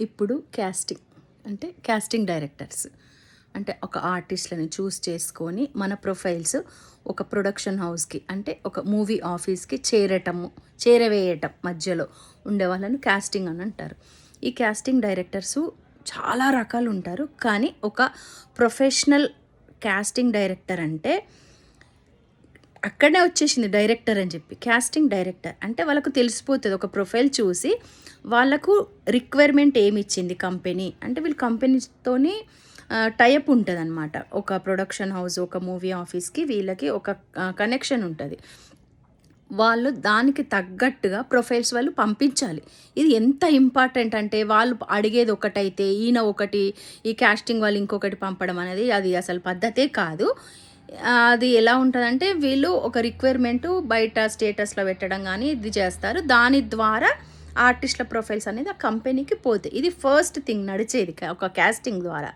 ఇప్పుడు casting directors అంటే ఒక ఆర్టిస్ట్‌లని చూస్ చేసుకొని మన ప్రొఫైల్స్ ఒక ప్రొడక్షన్ హౌస్‌కి అంటే ఒక మూవీ ఆఫీస్‌కి చేరవేయటం మధ్యలో ఉండే వాళ్ళని కాస్టింగ్ అని అంటారు. ఈ కాస్టింగ్ డైరెక్టర్సు చాలా రకాలు ఉంటారు. కానీ ఒక ప్రొఫెషనల్ కాస్టింగ్ డైరెక్టర్ అంటే అక్కడనే వచ్చేసింది డైరెక్టర్ అని చెప్పి. కాస్టింగ్ డైరెక్టర్ అంటే వాళ్ళకు తెలిసిపోతుంది ఒక ప్రొఫైల్ చూసి వాళ్ళకు రిక్వైర్మెంట్ ఏమి ఇచ్చింది కంపెనీ అంటే వీళ్ళు కంపెనీతోని టైఅప్ ఉంటుంది అనమాట. ఒక ప్రొడక్షన్ హౌస్ ఒక మూవీ ఆఫీస్కి వీళ్ళకి ఒక కనెక్షన్ ఉంటుంది. వాళ్ళు దానికి తగ్గట్టుగా ప్రొఫైల్స్ వాళ్ళు పంపించాలి. ఇది ఎంత ఇంపార్టెంట్ అంటే వాళ్ళు అడిగేది ఒకటైతే ఈయన ఒకటి ఈ కాస్టింగ్ వాళ్ళు ఇంకొకటి పంపడం అనేది అది అసలు పద్ధతే కాదు. అది ఎలా ఉంటుందంటే వీళ్ళు ఒక రిక్వైర్మెంటు బయట స్టేటస్లో పెట్టడం కానీ ఇది చేస్తారు. దాని ద్వారా ఆర్టిస్టుల ప్రొఫైల్స్ అనేది ఆ కంపెనీకి పోతాయి. ఇది ఫస్ట్ థింగ్ నడిచేది ఒక కాస్టింగ్ ద్వారా.